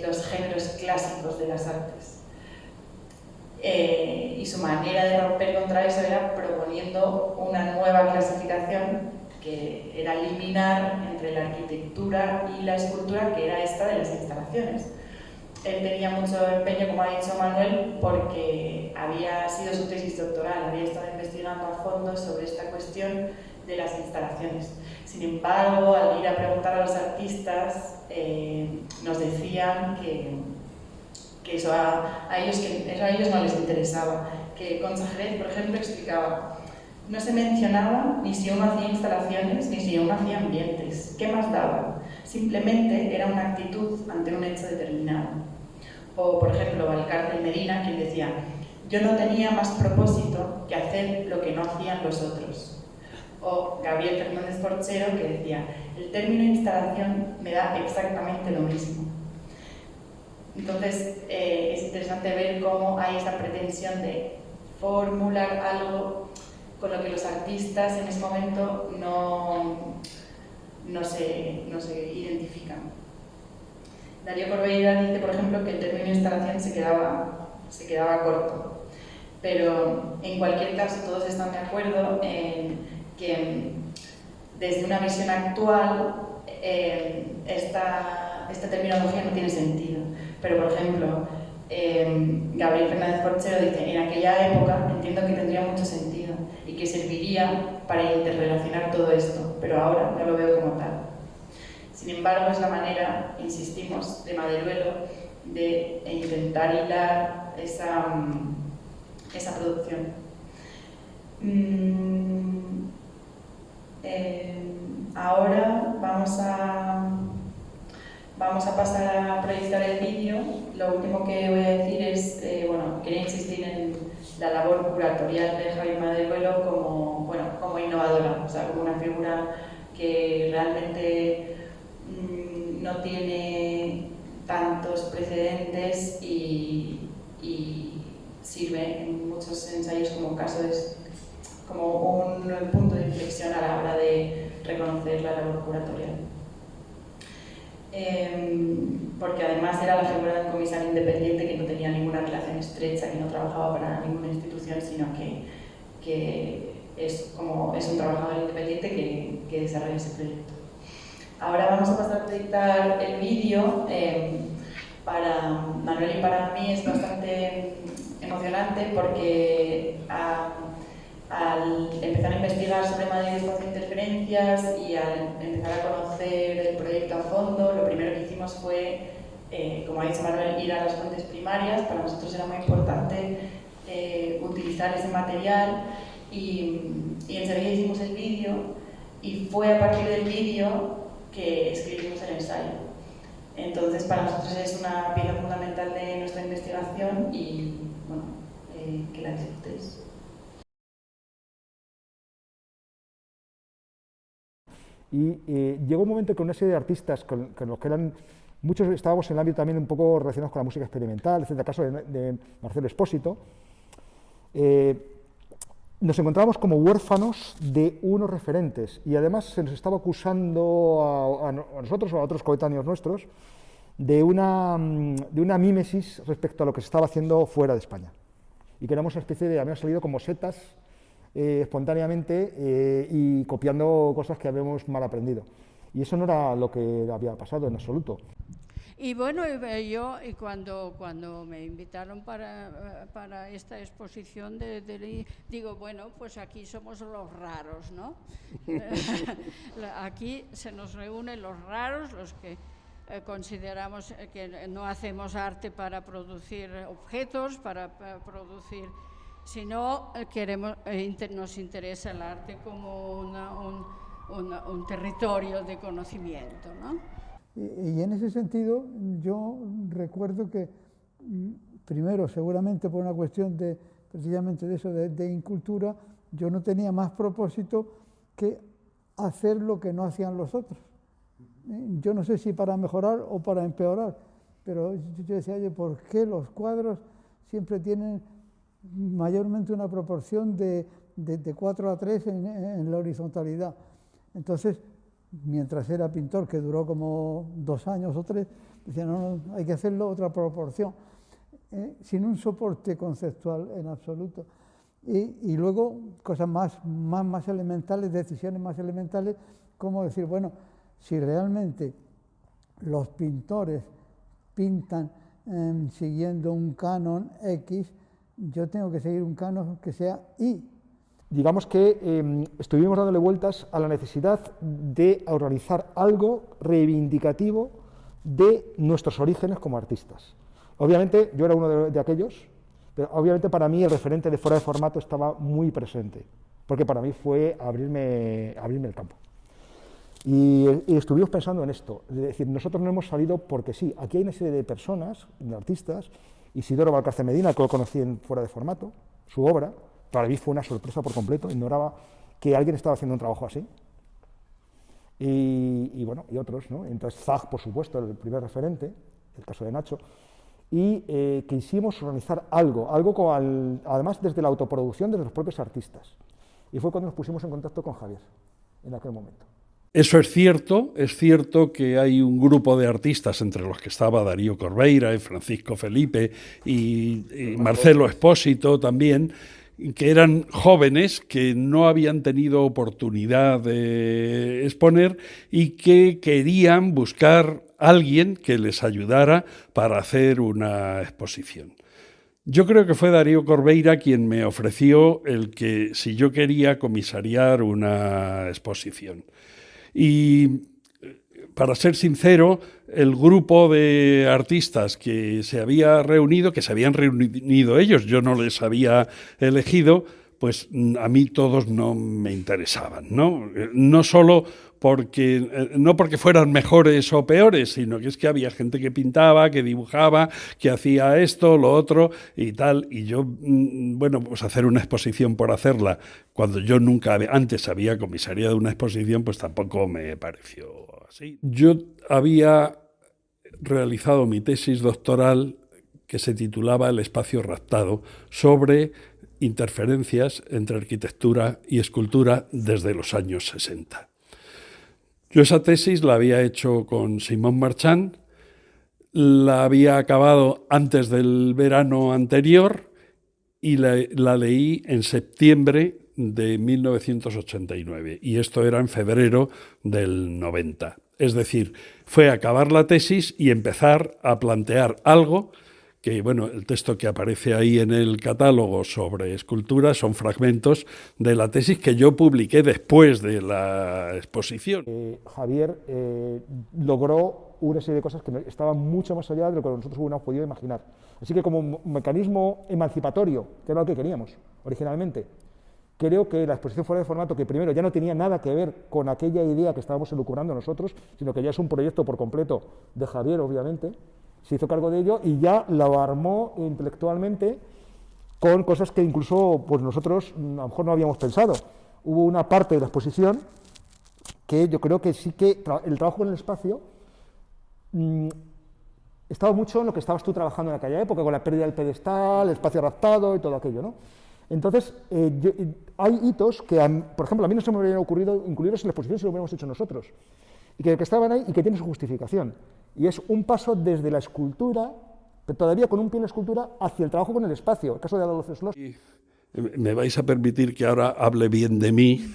los géneros clásicos de las artes. Y su manera de romper contra eso era proponiendo una nueva clasificación que era eliminar entre la arquitectura y la escultura, que era esta de las instalaciones. Él tenía mucho empeño, como ha dicho Manuel, porque había sido su tesis doctoral, había estado investigando a fondo sobre esta cuestión de las instalaciones. Sin embargo, al ir a preguntar a los artistas, nos decían que eso a ellos no les interesaba. Que Concha Jerez, por ejemplo, explicaba: no se mencionaba ni si uno hacía instalaciones ni si uno hacía ambientes. ¿Qué más daba? Simplemente era una actitud ante un hecho determinado. O, por ejemplo, Valcárcel Medina, quien decía: yo no tenía más propósito que hacer lo que no hacían los otros. O Gabriel Fernández Corchero, que decía: el término instalación me da exactamente lo mismo. Entonces, es interesante ver cómo hay esa pretensión de formular algo con lo que los artistas en ese momento no se identifican. Darío Corbeira dice, por ejemplo, que el término instalación se quedaba corto, pero en cualquier caso todos están de acuerdo en que desde una visión actual esta terminología no tiene sentido. Pero, por ejemplo, Gabriel Fernández Corchero dice: en aquella época entiendo que tendría mucho sentido y que serviría para interrelacionar todo esto, pero ahora no lo veo como tal. Sin embargo, es la manera, insistimos, de Maderuelo de intentar hilar esa producción. Ahora vamos a pasar a proyectar el vídeo. Lo último que voy a decir es, quería insistir en la labor curatorial de Javi Maderuelo como innovadora, o sea, como una figura que realmente no tiene tantos precedentes y sirve en muchos ensayos como un punto de inflexión a la hora de reconocer la labor curatorial. Porque además era la figura de un comisario independiente que no tenía ninguna relación estrecha, que no trabajaba para ninguna institución, sino que es un trabajador independiente que desarrolla ese proyecto. Ahora vamos a pasar a proyectar el vídeo. Para Manuel y para mí es bastante emocionante porque al empezar a investigar sobre Madrid Espacio de Interferencias y al empezar a conocer el proyecto a fondo, lo primero que hicimos fue, como ha dicho Manuel, ir a las fuentes primarias. Para nosotros era muy importante utilizar ese material y enseguida hicimos el vídeo, y fue a partir del vídeo que escribimos el ensayo. Entonces, para nosotros es una pieza fundamental de nuestra investigación y, que la disfrutéis. Y llegó un momento con una serie de artistas con los que muchos estábamos en el ámbito también un poco relacionados con la música experimental, etc. El caso de Marcelo Espósito, nos encontrábamos como huérfanos de unos referentes, y además se nos estaba acusando a nosotros o a otros coetáneos nuestros de una mímesis respecto a lo que se estaba haciendo fuera de España, y que éramos una especie de, habíamos salido como setas espontáneamente y copiando cosas que habíamos mal aprendido, y eso no era lo que había pasado en absoluto. Y bueno, y cuando me invitaron para esta exposición, digo, bueno, pues aquí somos los raros, ¿no? Aquí se nos reúnen los raros, los que consideramos que no hacemos arte para producir objetos, para producir, sino nos interesa el arte como un territorio de conocimiento, ¿no? Y en ese sentido yo recuerdo que primero, seguramente por una cuestión precisamente de eso, de incultura, yo no tenía más propósito que hacer lo que no hacían los otros. Yo no sé si para mejorar o para empeorar, pero yo decía, oye, ¿por qué los cuadros siempre tienen mayormente una proporción de 4:3 en la horizontalidad? Entonces, mientras era pintor, que duró como 2 años o 3, decía, no, hay que hacerlo otra proporción, sin un soporte conceptual en absoluto. Y luego cosas más elementales, decisiones más elementales, como decir, bueno, si realmente los pintores pintan siguiendo un canon X, yo tengo que seguir un canon que sea Y. Digamos que estuvimos dándole vueltas a la necesidad de organizar algo reivindicativo de nuestros orígenes como artistas. Obviamente, yo era uno de aquellos, pero obviamente para mí el referente de Fuera de Formato estaba muy presente, porque para mí fue abrirme el campo. Y estuvimos pensando en esto, es decir, nosotros no hemos salido porque sí, aquí hay una serie de personas, de artistas, Isidoro Valcarce Medina, que lo conocí en Fuera de Formato, su obra, para mí fue una sorpresa por completo, ignoraba que alguien estaba haciendo un trabajo así. Y bueno, y otros, ¿no? Entonces Zag, por supuesto, el primer referente, el caso de Nacho, y quisimos organizar algo además desde la autoproducción de los propios artistas. Y fue cuando nos pusimos en contacto con Javier, en aquel momento. Eso es cierto que hay un grupo de artistas, entre los que estaba Darío Corbeira, y Francisco Felipe y Marcelo Espósito también, que eran jóvenes que no habían tenido oportunidad de exponer y que querían buscar a alguien que les ayudara para hacer una exposición. Yo creo que fue Darío Corbeira quien me ofreció el que si yo quería comisariar una exposición. Y para ser sincero, el grupo de artistas que se habían reunido ellos, yo no les había elegido, pues a mí todos no me interesaban, ¿no? No solo no porque fueran mejores o peores, sino que es que había gente que pintaba, que dibujaba, que hacía esto, lo otro y tal, y yo, bueno, pues hacer una exposición por hacerla, cuando yo nunca antes había comisariado una exposición, pues tampoco me pareció así. Yo había realizado mi tesis doctoral que se titulaba El espacio raptado, sobre interferencias entre arquitectura y escultura desde los años 60. Yo esa tesis la había hecho con Simón Marchand, la había acabado antes del verano anterior y la leí en septiembre de 1989, y esto era en febrero del 90. Es decir, fue acabar la tesis y empezar a plantear algo que, bueno, el texto que aparece ahí en el catálogo sobre escultura son fragmentos de la tesis que yo publiqué después de la exposición. Javier logró una serie de cosas que estaban mucho más allá de lo que nosotros hubiéramos podido imaginar. Así que como un mecanismo emancipatorio, que era lo que queríamos originalmente, creo que la exposición Fuera de Formato, que primero ya no tenía nada que ver con aquella idea que estábamos elucubrando nosotros, sino que ya es un proyecto por completo de Javier, obviamente, se hizo cargo de ello y ya lo armó intelectualmente con cosas que incluso pues nosotros a lo mejor no habíamos pensado. Hubo una parte de la exposición que yo creo que sí que el trabajo en el espacio estaba mucho en lo que estabas tú trabajando en aquella época, con la pérdida del pedestal, el espacio raptado y todo aquello, ¿no? Entonces, hay hitos que, por ejemplo, a mí no se me habría ocurrido incluirlos en la exposición si lo hubiéramos hecho nosotros, y que estaban ahí y que tienen su justificación. Y es un paso desde la escultura, pero todavía con un pie en la escultura, hacia el trabajo con el espacio, el caso de Adolfo Schloss. Me vais a permitir que ahora hable bien de mí.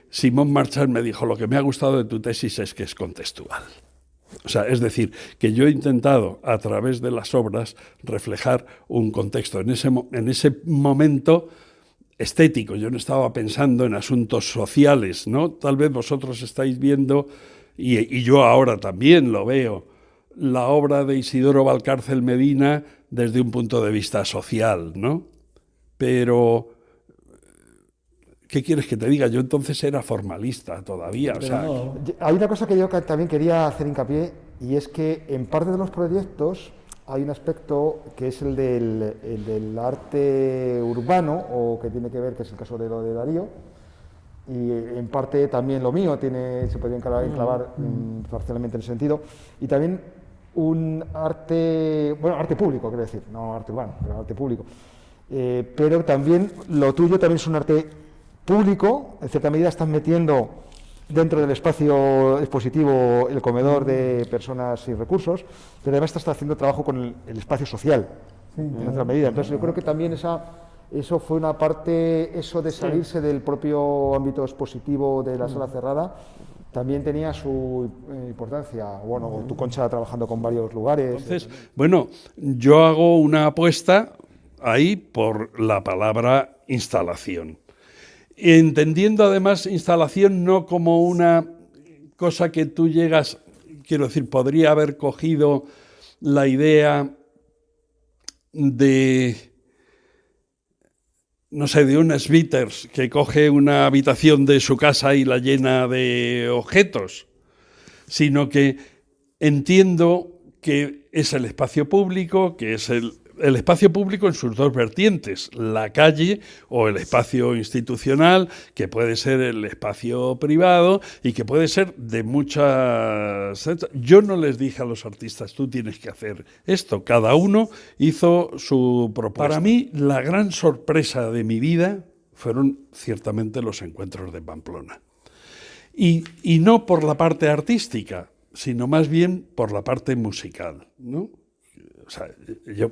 Simón Marchand me dijo, lo que me ha gustado de tu tesis es que es contextual. O sea, es decir, que yo he intentado a través de las obras reflejar un contexto. En ese momento estético, yo no estaba pensando en asuntos sociales, ¿no? Tal vez vosotros estáis viendo, y yo ahora también lo veo, la obra de Isidoro Valcárcel Medina desde un punto de vista social, ¿no? Pero, ¿qué quieres que te diga? Yo entonces era formalista todavía. O sea, No. Hay una cosa que yo también quería hacer hincapié, y es que en parte de los proyectos hay un aspecto que es el del arte urbano, o que tiene que ver, que es el caso de lo de Darío, y en parte también lo mío se podría enclavar parcialmente en ese sentido, y también un arte, bueno, arte público, quiero decir, no arte urbano, pero arte público. Pero también lo tuyo también es un arte público, en cierta medida estás metiendo dentro del espacio expositivo el comedor de personas sin recursos, pero además estás haciendo trabajo con el espacio social, en otra medida. Entonces yo creo que también eso fue una parte, eso de salirse del propio ámbito expositivo de la sala cerrada, también tenía su importancia. Bueno, tú, Concha, trabajando con varios lugares. Entonces, bueno, yo hago una apuesta ahí por la palabra instalación. Entendiendo además instalación no como una cosa que tú llegas, quiero decir, podría haber cogido la idea de, no sé, de un Smithers que coge una habitación de su casa y la llena de objetos, sino que entiendo que es el espacio público, que es el espacio público en sus dos vertientes, la calle o el espacio institucional, que puede ser el espacio privado y que puede ser de muchas... Yo no les dije a los artistas, tú tienes que hacer esto, cada uno hizo su propuesta. Para mí, la gran sorpresa de mi vida fueron ciertamente los encuentros de Pamplona. Y no por la parte artística, sino más bien por la parte musical, ¿no? O sea,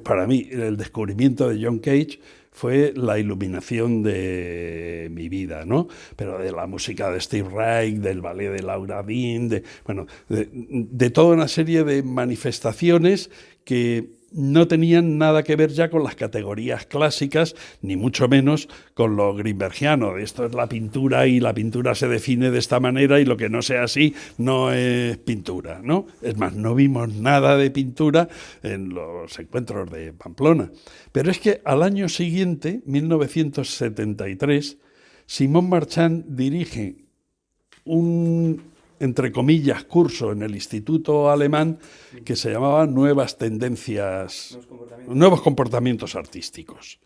para mí, el descubrimiento de John Cage fue la iluminación de mi vida, ¿no? Pero de la música de Steve Reich, del ballet de Laura Dean, de toda una serie de manifestaciones que no tenían nada que ver ya con las categorías clásicas, ni mucho menos con lo grinbergiano. Esto es la pintura y la pintura se define de esta manera y lo que no sea así no es pintura, ¿no? Es más, no vimos nada de pintura en los encuentros de Pamplona. Pero es que al año siguiente, 1973, Simón Marchand dirige un, entre comillas, curso en el Instituto Alemán que se llamaba Nuevos comportamientos artísticos.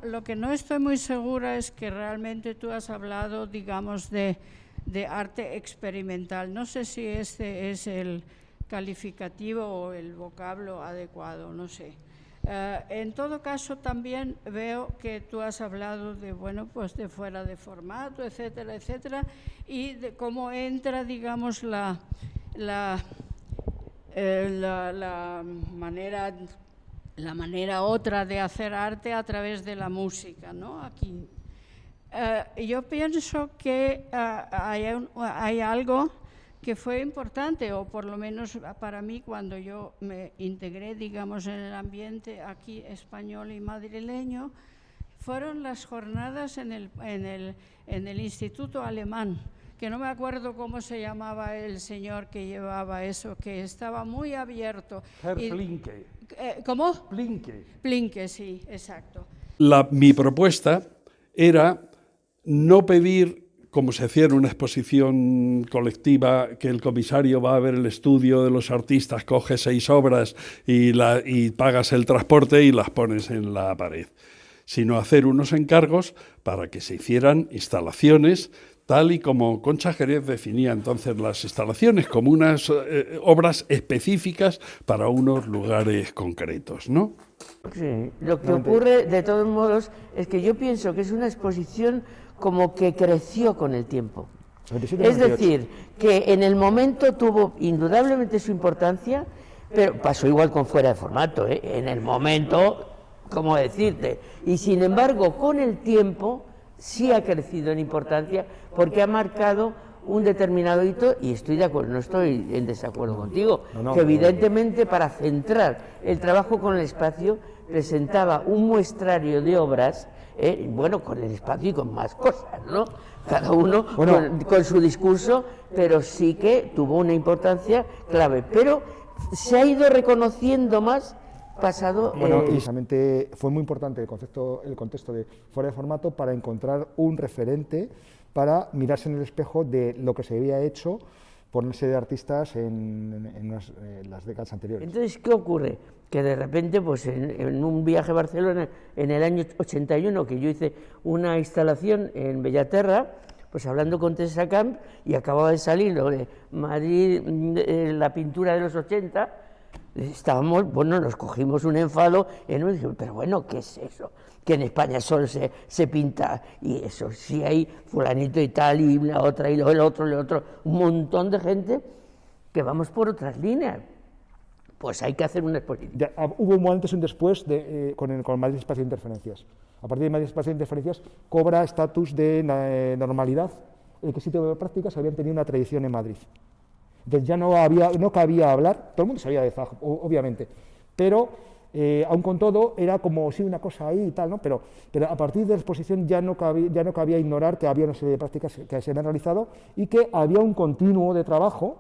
Lo que no estoy muy segura es que realmente tú has hablado, digamos, de arte experimental. No sé si este es el calificativo o el vocablo adecuado, no sé. En todo caso, también veo que tú has hablado de, bueno, pues de fuera de formato, etcétera, etcétera, y de cómo entra, digamos, la manera otra de hacer arte a través de la música, ¿no? Aquí. Yo pienso que hay algo que fue importante, o por lo menos para mí, cuando yo me integré, digamos, en el ambiente aquí español y madrileño, fueron las jornadas en el Instituto Alemán, que no me acuerdo cómo se llamaba el señor que llevaba eso, que estaba muy abierto. Herr Plinke. ¿Cómo? Plinke. Plinke, sí, exacto. Mi propuesta era no pedir, como se hacía en una exposición colectiva, que el comisario va a ver el estudio de los artistas, coge 6 obras y pagas el transporte y las pones en la pared, sino hacer unos encargos para que se hicieran instalaciones, tal y como Concha Jerez definía entonces las instalaciones, como unas obras específicas para unos lugares concretos, ¿no? Sí, lo que ocurre, de todos modos, es que yo pienso que es una exposición como que creció con el tiempo. Es decir, que en el momento tuvo indudablemente su importancia, pero pasó igual con fuera de formato, ¿eh? En el momento, ¿cómo decirte? Y sin embargo, con el tiempo sí ha crecido en importancia porque ha marcado un determinado hito, y estoy de acuerdo, no estoy en desacuerdo contigo, No, que evidentemente para centrar el trabajo con el espacio presentaba un muestrario de obras, bueno, con el espacio y con más cosas, ¿no? Cada uno con su discurso, pero sí que tuvo una importancia clave. Pero se ha ido reconociendo más pasado. Bueno, precisamente fue muy importante el contexto de fuera de formato para encontrar un referente para mirarse en el espejo de lo que se había hecho por una serie de artistas en las décadas anteriores. Entonces, ¿qué ocurre? Que de repente, pues en un viaje a Barcelona, en el año 81, que yo hice una instalación en Bellaterra, pues hablando con Teresa Camp, y acababa de salir lo de Madrid, la pintura de los 80, estábamos, bueno, nos cogimos un enfado enorme, y dijimos, pero bueno, ¿qué es eso? Que en España solo se pinta, y eso, si hay fulanito y tal, y la otra, y el otro, un montón de gente que vamos por otras líneas. Pues hay que hacer una exposición. Ya, hubo un antes y un después con Madrid Espacio de Interferencias. A partir de Madrid Espacio de Interferencias cobra estatus de normalidad, el que sitio de prácticas habían tenido una tradición en Madrid. Entonces ya no cabía hablar, todo el mundo sabía de Zag, obviamente, pero aun con todo era como si una cosa ahí y tal, ¿no? Pero a partir de la exposición ya no cabía ignorar que había una serie de prácticas que se habían realizado y que había un continuo de trabajo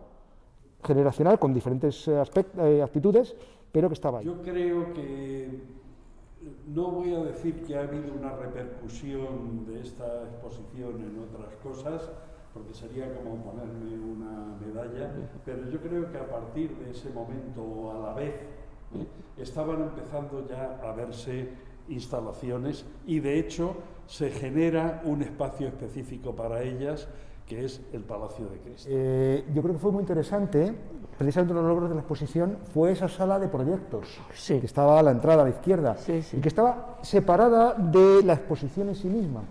generacional con diferentes actitudes, pero que estaba ahí. Yo creo que no voy a decir que ha habido una repercusión de esta exposición en otras cosas, porque sería como ponerme una medalla, pero yo creo que a partir de ese momento, a la vez, estaban empezando ya a verse instalaciones y de hecho se genera un espacio específico para ellas, que es el Palacio de Cristo. Yo creo que fue muy interesante, precisamente uno de los logros de la exposición fue esa sala de proyectos, que estaba a la entrada a la izquierda, y que estaba separada de la exposición en sí misma.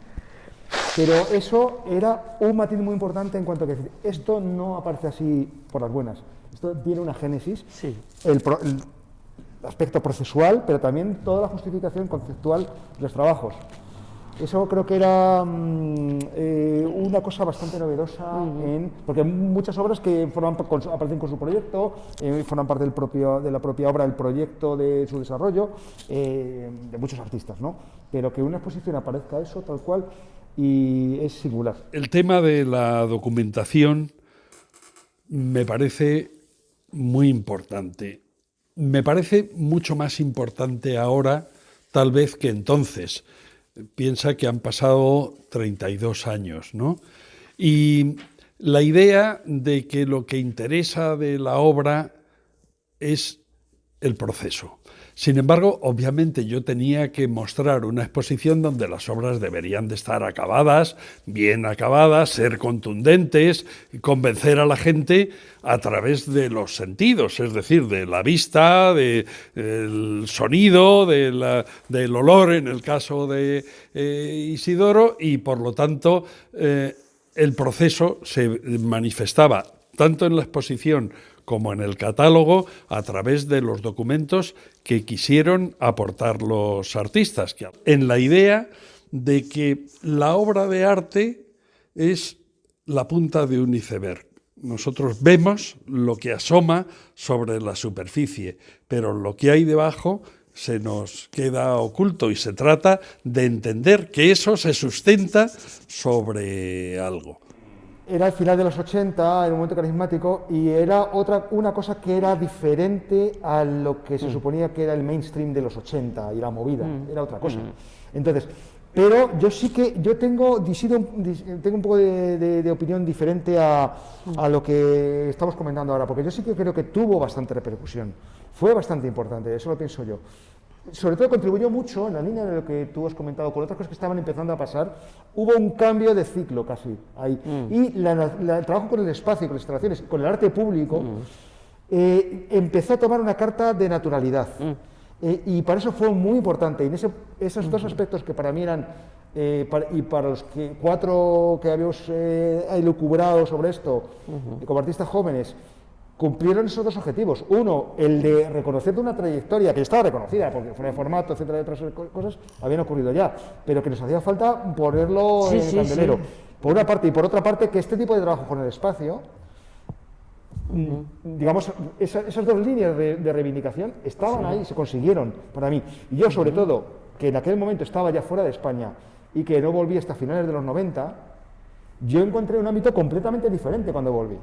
Pero eso era un matiz muy importante en cuanto a que esto no aparece así por las buenas, esto tiene una génesis, el aspecto procesual, pero también toda la justificación conceptual de los trabajos. Eso creo que era una cosa bastante novedosa, porque hay muchas obras que aparecen con su proyecto, forman parte de la propia obra, el proyecto de su desarrollo, de muchos artistas, ¿no? Pero que una exposición aparezca eso tal cual y es singular. El tema de la documentación me parece muy importante. Me parece mucho más importante ahora, tal vez, que entonces. Piensa que han pasado 32 años, ¿no? Y la idea de que lo que interesa de la obra es el proceso. Sin embargo, obviamente yo tenía que mostrar una exposición donde las obras deberían de estar acabadas, bien acabadas, ser contundentes, convencer a la gente a través de los sentidos, es decir, de la vista, del sonido, del olor en el caso de Isidoro, y por lo tanto el proceso se manifestaba tanto en la exposición como en el catálogo, a través de los documentos que quisieron aportar los artistas, en la idea de que la obra de arte es la punta de un iceberg. Nosotros vemos lo que asoma sobre la superficie, pero lo que hay debajo se nos queda oculto y se trata de entender que eso se sustenta sobre algo. Era el final de los 80, era un momento carismático y era una cosa que era diferente a lo que se suponía que era el mainstream de los 80 y la movida, era otra cosa. Entonces, pero yo sí que tengo un poco de opinión diferente a lo que estamos comentando ahora, porque yo sí que creo que tuvo bastante repercusión, fue bastante importante, eso lo pienso yo. Sobre todo contribuyó mucho en la línea de lo que tú has comentado, con otras cosas que estaban empezando a pasar, hubo un cambio de ciclo casi ahí. Y el trabajo con el espacio, con las instalaciones, con el arte público, empezó a tomar una carta de naturalidad. Y para eso fue muy importante. Y en esos dos aspectos que para mí eran, y para los cuatro que habíamos elucubrado sobre esto, como artistas jóvenes, cumplieron esos dos objetivos. Uno, el de reconocer una trayectoria que estaba reconocida, porque fuera de formato, etcétera, otras cosas habían ocurrido ya, pero que nos hacía falta ponerlo en el candelero. por una parte, y por otra parte que este tipo de trabajo con el espacio, digamos, esas dos líneas de reivindicación estaban ahí, se consiguieron para mí. Y yo, sobre todo, que en aquel momento estaba ya fuera de España y que no volví hasta finales de los 90, yo encontré un ámbito completamente diferente cuando volví.